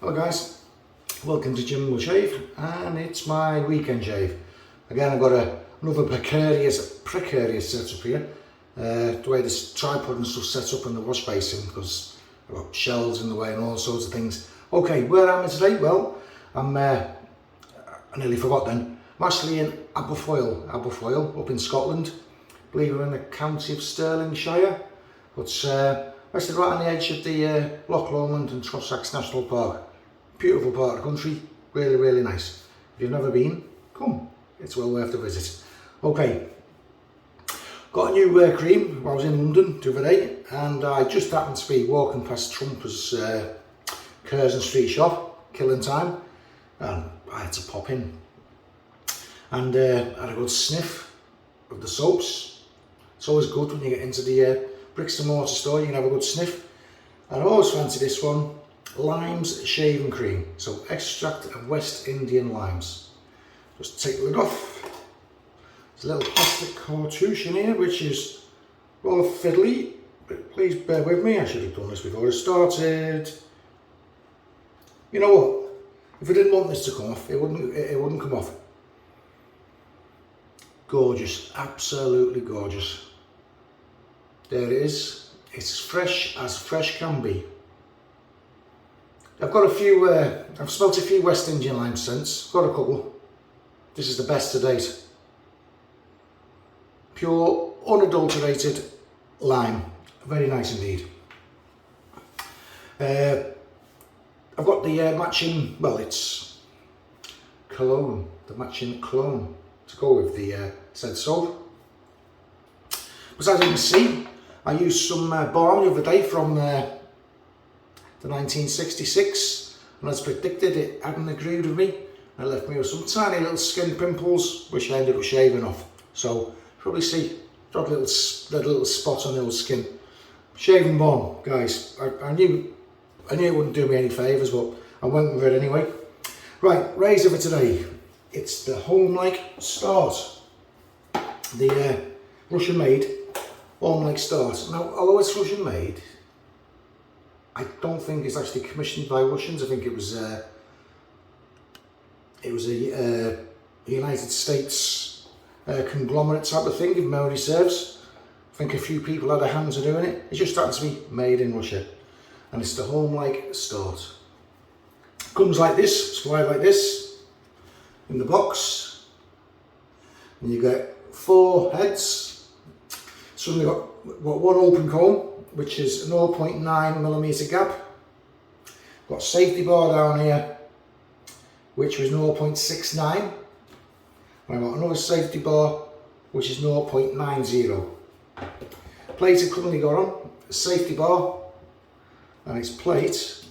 Hello guys, welcome to Jim Will Shave, and it's my weekend shave. Again, I've got another precarious setup here. The way this tripod and stuff set up in the wash basin, because I've got shelves in the way and all sorts of things. Okay, where am I today? Well, I nearly forgot then. I'm actually in Aberfoyle up in Scotland. I believe we're in the county of Stirlingshire, but actually right on the edge of the Loch Lomond and Trossachs National Park. Beautiful part of the country, really nice. If you've never been, come, it's well worth a visit. Okay, got a new cream. I was in London the other day, and I just happened to be walking past Trumper's Curzon Street shop, killing time, and I had to pop in and had a good sniff of the soaps. It's always good when you get into the bricks and mortar store, you can have a good sniff. And I always fancy this one, Limes Shaving Cream. So extract of West Indian limes. Just take the lid off. There's a little plastic cartouche in here, which is rather fiddly, but please bear with me. I should have done this before I started. You know what? If I didn't want this to come off, it wouldn't come off. Gorgeous, absolutely gorgeous. There it is. It's as fresh can be. I've got a few, I've smelt a few West Indian lime scents. Got a couple. This is the best to date. Pure, unadulterated lime. Very nice indeed. I've got the matching, well, it's Cologne, the matching cologne to go with the said soap. But as you can see, I used some balm the other day from the 1966, and as predicted, it hadn't agreed with me. It left me with some tiny little skin pimples, which I ended up shaving off. So probably see, got a little spot on the old skin. Shaving balm, guys. I knew it wouldn't do me any favours, but I went with it anyway. Right, razor for today. It's the Homelike Start, the Russian made Homelike Start. Now, although it's Russian made, I don't think it's actually commissioned by Russians. I think it was a United States conglomerate type of thing, if memory serves. I think a few people had a hand to doing it. It just happens to be made in Russia, and it's the Homelike Start. Comes like this, supplied like this, in the box, and you get 4 heads. So we've got one open comb, which is 0.9mm gap. Got a safety bar down here, which was 0.69. And I've got another safety bar, which is 0.90. Plate I've currently got on, a safety bar, and its plate.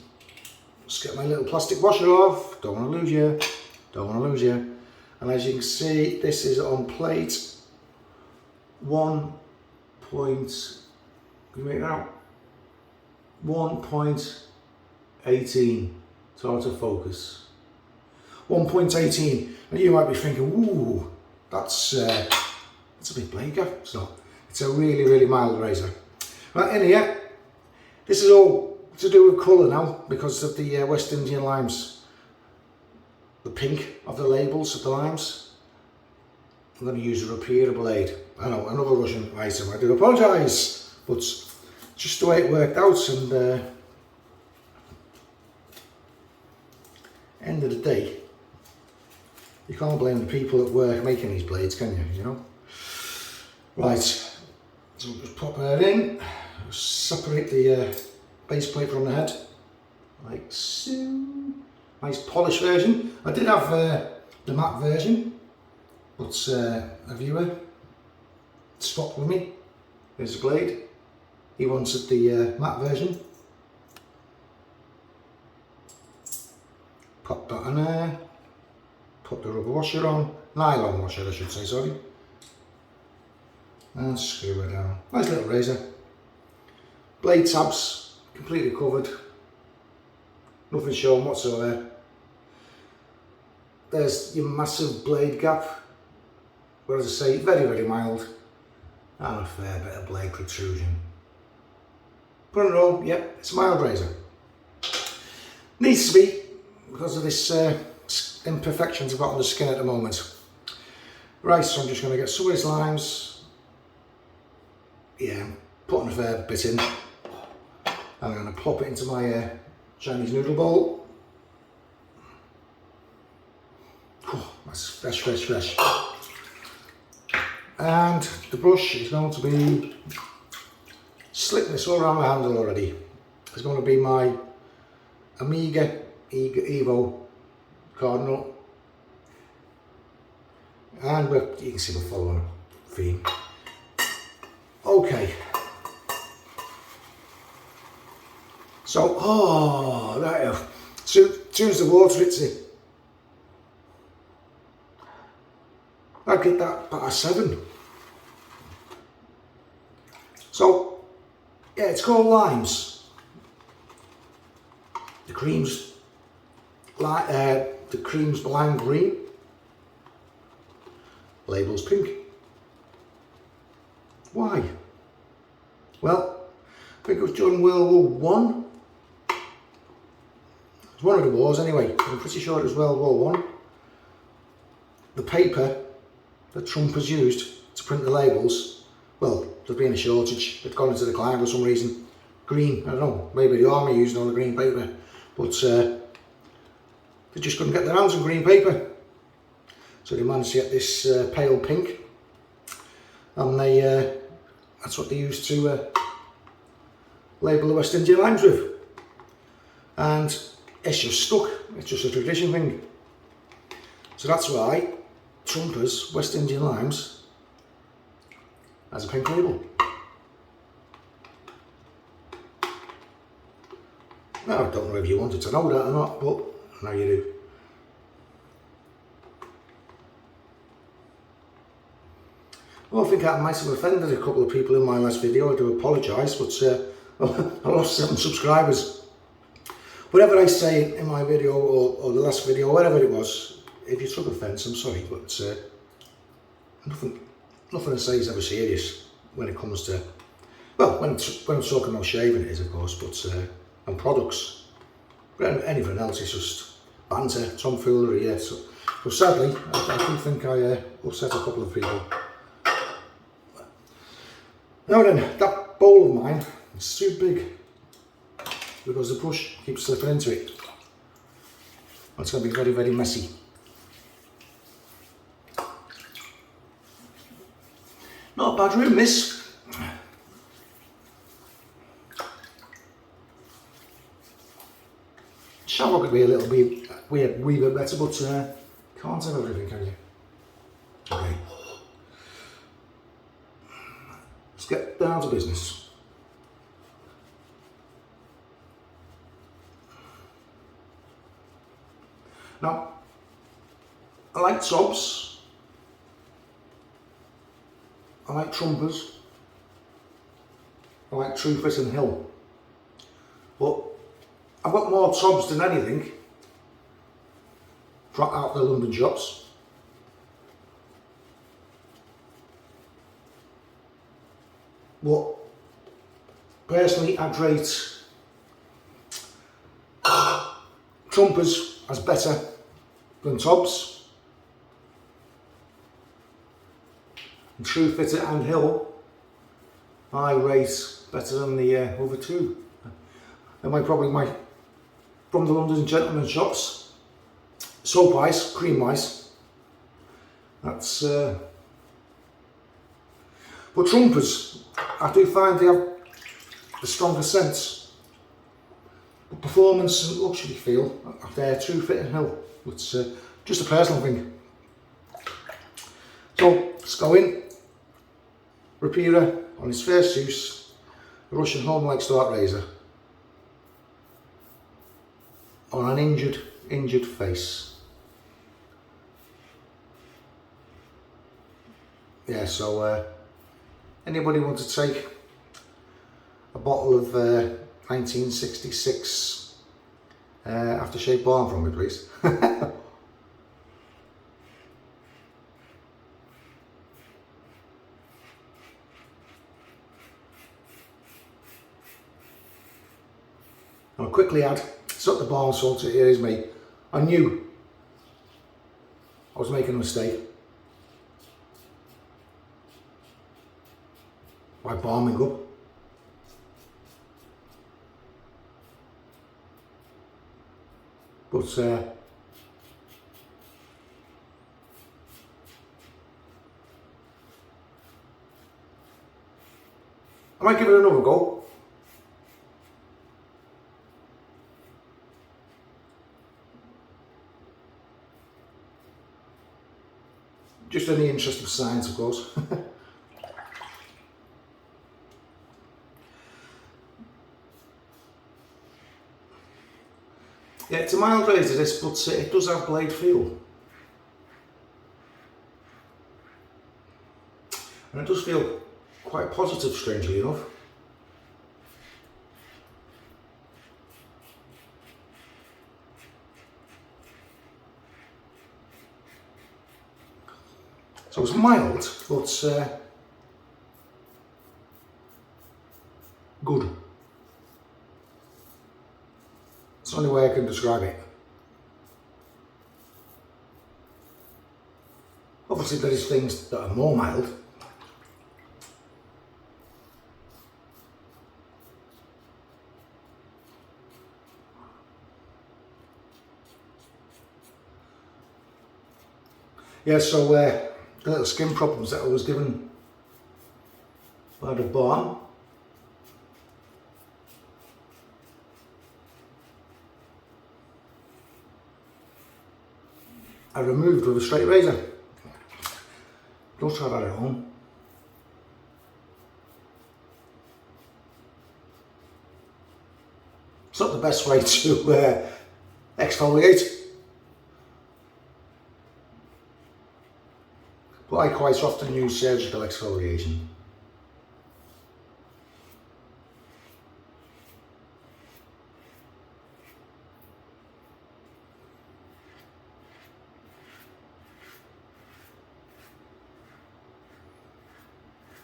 Just get my little plastic washer off, don't want to lose you. And as you can see, this is on plate 1.18 to autofocus. 1.18, and you might be thinking, ooh, that's a big blade gap. It's not. It's a really mild razor. Right, in here, this is all to do with colour now, because of the West Indian limes. The pink of the labels of the limes. I'm going to use a repairable blade. I know, another Russian item, I do apologise, but just the way it worked out, and end of the day, you can't blame the people at work making these blades, can you, Right, so we'll just pop that in, separate the base plate from the head, like so. Nice polished version. I did have the matte version, but a viewer swapped with me. There's the blade. He wanted the matte version. Pop that in there. Put the rubber washer on. Nylon washer, I should say, sorry. And screw it down. Nice little razor. Blade tabs completely covered. Nothing shown whatsoever. There's your massive blade gap, but as I say, very mild, and a fair bit of blade protrusion. But in all, yep, it's a mild razor. Needs to be because of this imperfections I've got on the skin at the moment. Right, so I'm just going to get some of these limes. Yeah, I'm putting a fair bit in. I'm going to plop it into my Chinese noodle bowl. Oh, that's fresh, fresh, fresh. And the brush is going to be, slick this all around my handle already. It's going to be my Amiga Evo Cardinal. And you can see we're following a theme. Okay. So, oh, right. As soon as the water hits it, I'd get that by 7. So, yeah, it's called limes. The cream's lime green. Label's pink. Why? Well, I think it was during World War One. It was one of the wars anyway. I'm pretty sure it was World War One. The paper that Trump has used to print the labels, well, there's been a shortage. It's gone into decline for some reason. Green, I don't know, maybe the army using all the green paper, but they just couldn't get their hands on green paper. So they managed to get this pale pink, and that's what they used to label the West Indian limes with. And it's just stuck, it's just a tradition thing. So that's why Trumpers West Indian limes has a pink label. Now, I don't know if you wanted to know that or not, but now you do. Well, I think I might have offended a couple of people in my last video. I do apologise, but I lost 7 subscribers. Whatever I say in my video or the last video, whatever it was, if you took offence, I'm sorry, but nothing I say is ever serious when it comes to, well, when I'm talking about shaving it is, of course, but and products. But anything else is just banter, tomfoolery, yeah. So sadly, I do think I upset a couple of people. Now then, that bowl of mine is too big because the brush keeps slipping into it. It's going to be very, very messy. Not a bad room, this. Shower could be a little bit wee bit better, but can't have everything, can you? Okay. Let's get down to business. Now, I like tobs, I like trumpers, I like Truefit and Hill, but I've got more tobs than anything out the London shops. But personally, I'd rate trumpers as better than tobs, and Truefit and Hill I rate better than the other two. And probably from the London gentleman shops, soap ice, cream ice. That's but trumpers, I do find they have the stronger scents. But performance and luxury feel, they're Truefit and Hill. It's just a personal thing. So let's go in. Rapira on his first use, the Russian Homelike start razor on an injured face. Yeah, so anybody want to take a bottle of 1966 aftershave balm from me, please? I'll quickly add, suck the balm salt, here is me, I knew I was making a mistake by barming up. But I might give it another go. Just in the interest of science, of course. Yeah, it's a mild razor this, but it does have blade feel. And it does feel quite positive, strangely enough. So it's mild, but good. It's the only way I can describe it. Obviously there is things that are more mild. Yeah, so the little skin problems that I was given by the balm, I removed with a straight razor. Don't try that at home. It's not the best way to exfoliate, but I quite often use surgical exfoliation.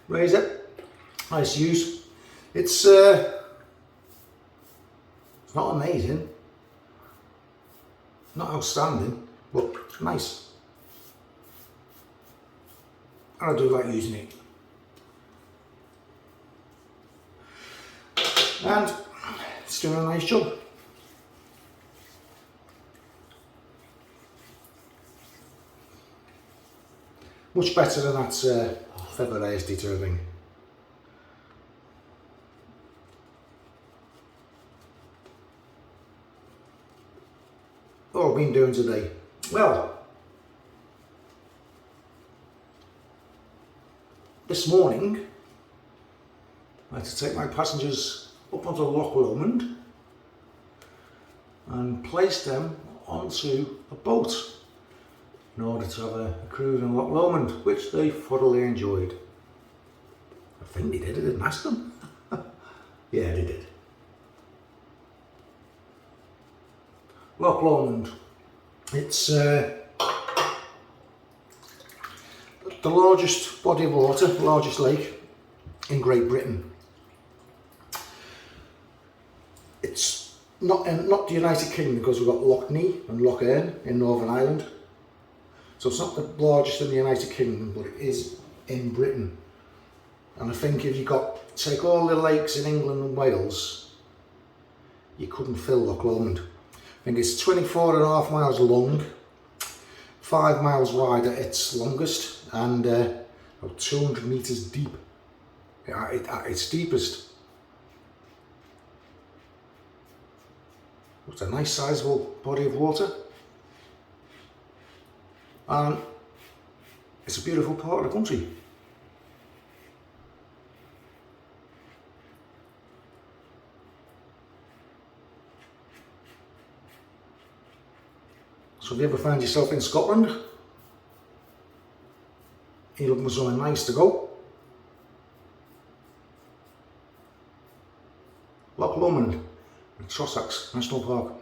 Razor, nice use. It's not amazing, not outstanding, but nice. And I do like using it. And it's doing a nice job. Much better than that Photoradio deter thing. What have I been doing today? Well, this morning I had to take my passengers up onto Loch Lomond and place them onto a boat in order to have a cruise in Loch Lomond, which they thoroughly enjoyed. I think they did, I didn't ask them. Yeah, they did. Loch Lomond, it's the largest body of water, largest lake in Great Britain. It's not the United Kingdom, because we've got Loch Ness and Loch Earn in Northern Ireland. So it's not the largest in the United Kingdom, but it is in Britain. And I think if you take all the lakes in England and Wales, you couldn't fill Loch Lomond. I think it's 24.5 miles long, 5 miles wide at its longest, and about 200 metres deep at its deepest. It's a nice sizable body of water, and it's a beautiful part of the country. So if you ever find yourself in Scotland, you're looking for somewhere nice to go, Loch Lomond and Trossachs National Park.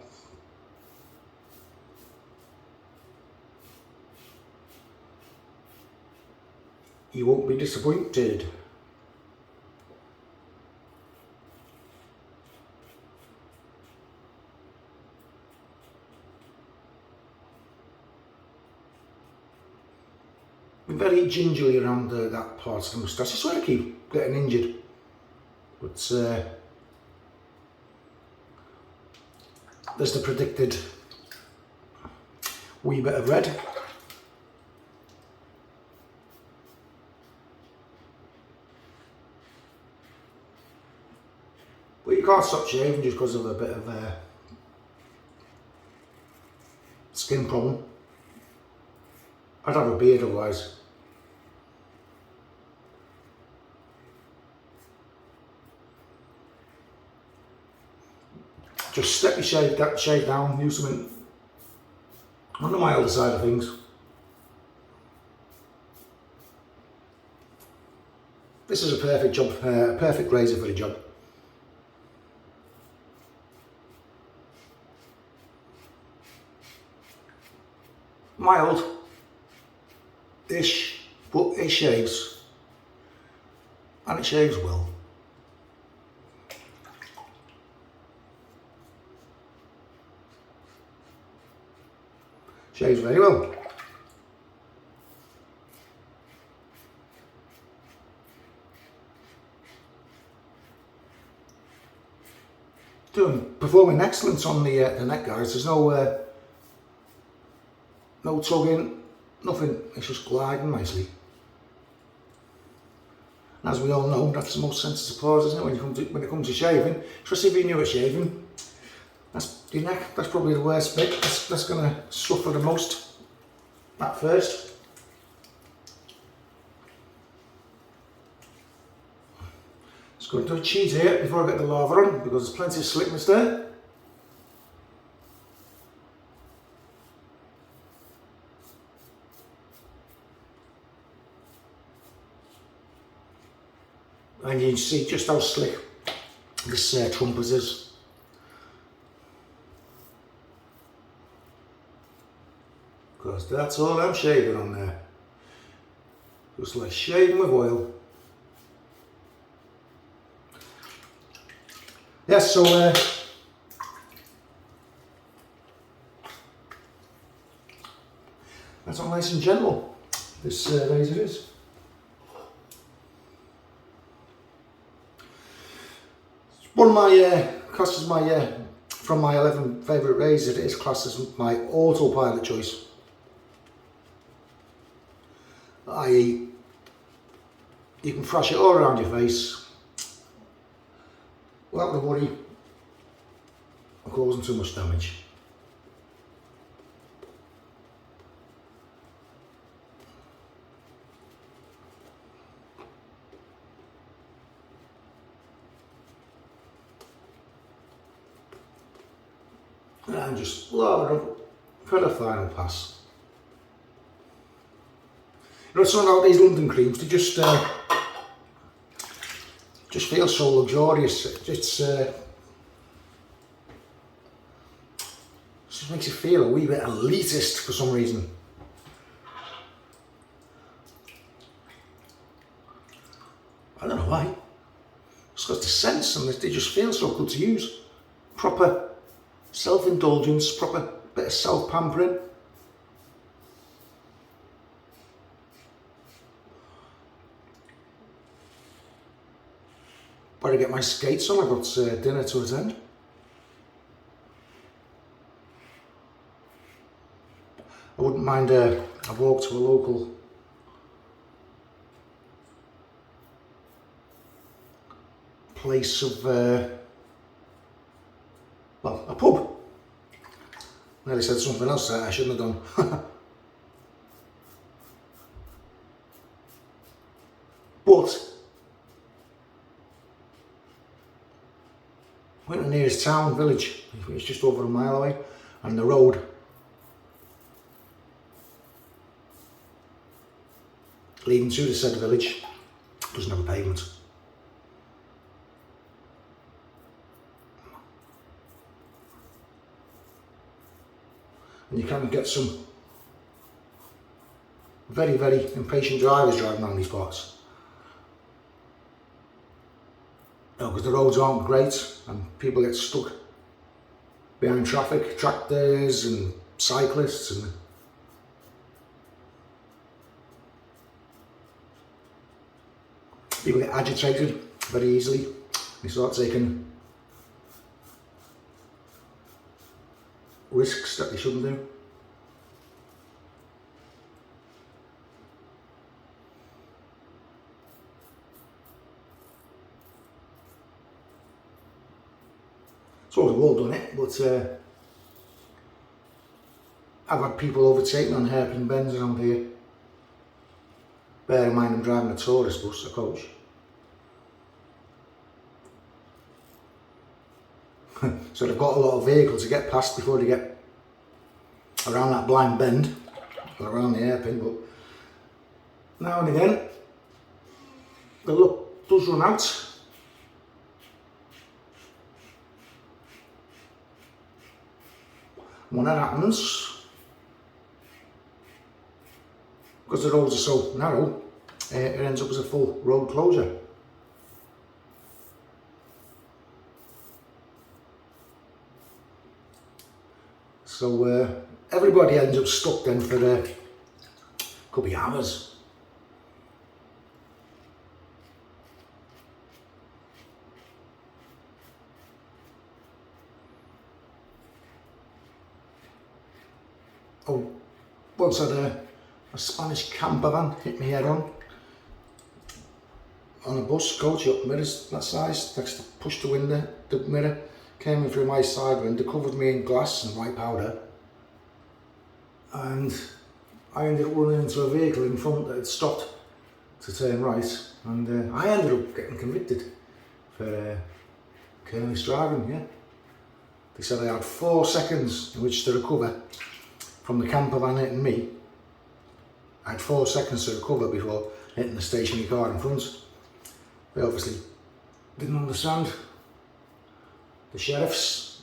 You won't be disappointed. very gingerly around that part of the moustache. I swear I keep getting injured. But there's the predicted wee bit of red. But you can't stop shaving just because of a bit of skin problem. I'd have a beard otherwise. Just step your shave down, use something on the milder side of things. This is a perfect job, a perfect razor for the job. Mild-ish, but it shaves. And it shaves well. Shaves very well. Performing excellence on the neck, guys. There's no tugging, nothing. It's just gliding nicely. And as we all know, that's the most sensitive part, isn't it? When it comes to shaving, especially if you're new at shaving. That's your neck. That's probably the worst bit. That's going to suffer the most at first. Just going to do a cheese here before I get the lava on, because there's plenty of slickness there. And you can see just how slick this trumpers is. Because that's all I'm shaving on there. Just like shaving with oil. Yes, so that's all nice and gentle. This razor is. One of my classed as my from my 11 favourite razors, it is classed as my autopilot choice. I.e., you can thrash it all around your face without the worry of causing too much damage. And just load up for the final pass. You know, some of these London creams, they just feel so luxurious. It just makes you feel a wee bit elitist for some reason. I don't know why. It's got the sense, and they just feel so good to use. Proper self-indulgence, proper bit of self-pampering. Better get my skates on, I've got dinner to attend. I wouldn't mind a walk to a local place of, well, a pub. I nearly said something else that I shouldn't have done. But went to the nearest town, village. It's just over a mile away, and the road leading to the said village doesn't have a pavement. And you can get some very, very impatient drivers driving around these parts. Because the roads aren't great and people get stuck behind traffic, tractors and cyclists, and People get agitated very easily. They start taking risks that they shouldn't do. So we've all done it, but I've had people overtake me on hairpin bends around here. Bear in mind I'm driving a tourist bus, a coach. So they've got a lot of vehicles to get past before they get around that blind bend or around the hairpin, but now and again the luck does run out. When that happens, because the roads are so narrow, it ends up as a full road closure. So everybody ends up stuck then for could be hours. Oh, once had a Spanish camper van hit me head on a bus, coach up mirrors that size, next to push the window, the mirror came in through my side window, covered me in glass and white powder, and I ended up running into a vehicle in front that had stopped to turn right, and I ended up getting convicted for careless driving. Yeah, they said I had 4 seconds in which to recover from the camper van hitting me. I had 4 seconds to recover before hitting the stationary car in front. They obviously didn't understand. The sheriffs,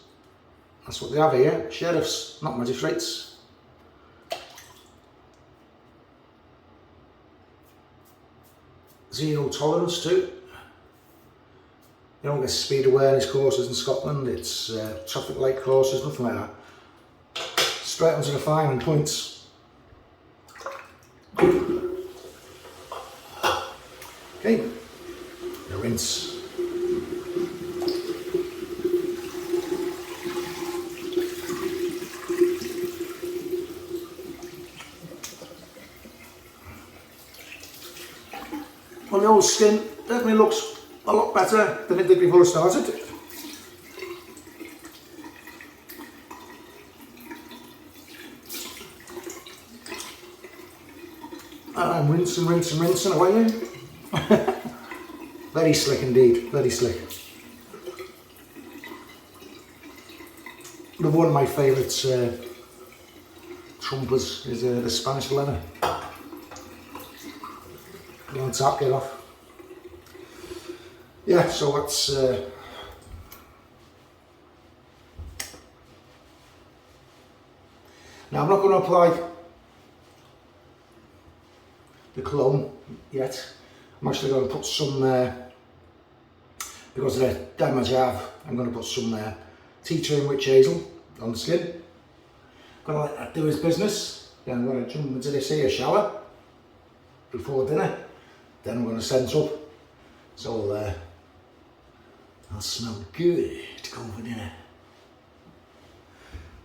that's what they have here, sheriffs, not magistrates. Zero tolerance too. You don't get speed awareness courses in Scotland, it's traffic light courses, nothing like that. Straight onto the firing points. Okay, the rinse. Well, the old skin definitely looks a lot better than it did before I started. And I'm rinsing away. Very slick indeed, very slick. But one of my favourite trumpers is the Spanish leather. Go on top, get off. Yeah, so that's now I'm not going to apply the Cologne yet. I'm actually going to put some, because of the damage I have, I'm going to put some tea tree and witch hazel on the skin. I'm going to let that do his business. Then I'm going to jump into this here shower before dinner. Then I'm going to scent up, so I'll smell good to go for dinner.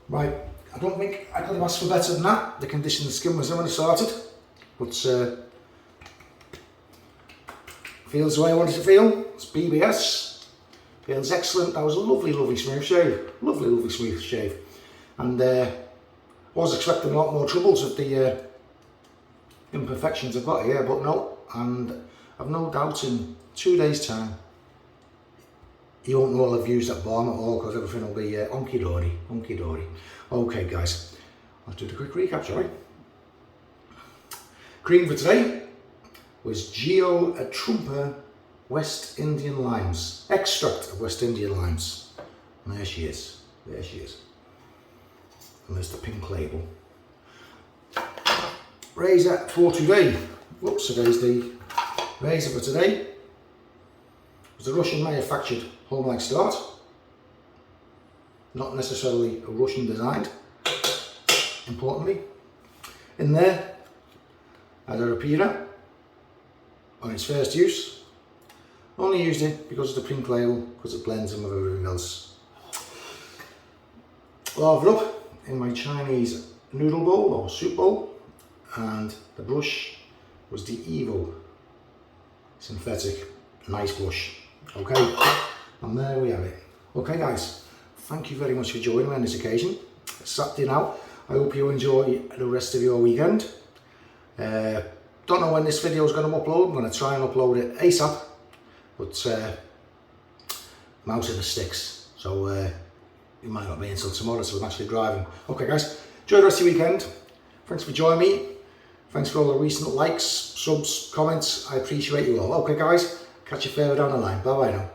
Right, I don't think I could have asked for better than that. The condition of the skin was when I started, but feels the way I wanted to feel. It's BBS, feels excellent. That was a lovely, lovely smooth shave, lovely smooth shave, and was expecting a lot more troubles with the imperfections I've got here, but no. And I've no doubt in 2 days' time you won't know I've used that balm at all, because everything will be hunky-dory, hunky-dory. Okay guys, let's do the quick recap, shall we? Cream for today was Geo Trumper West Indian Limes, extract of West Indian limes. And there she is, there she is. And there's the pink label. Razor for today. Whoops, today's the razor for today. It was a Russian manufactured Homelike start. Not necessarily a Russian designed, importantly. In there, I had a repeater on its first use. Only used it because of the pink label, because it blends in with everything else. Lather it up in my Chinese noodle bowl or soup bowl, and the brush was the Evo synthetic nice brush. Okay, and there we have it. Okay guys, thank you very much for joining me on this occasion. It's Saturday now. I hope you enjoy the rest of your weekend. Don't know when this video is going to upload. I'm going to try and upload it ASAP, but I'm out in the sticks, so it might not be until tomorrow, so I'm actually driving. Okay guys, enjoy the rest of your weekend. Thanks for joining me. Thanks for all the recent likes, subs, comments. I appreciate you all. Okay guys, catch you further down the line. Bye bye now.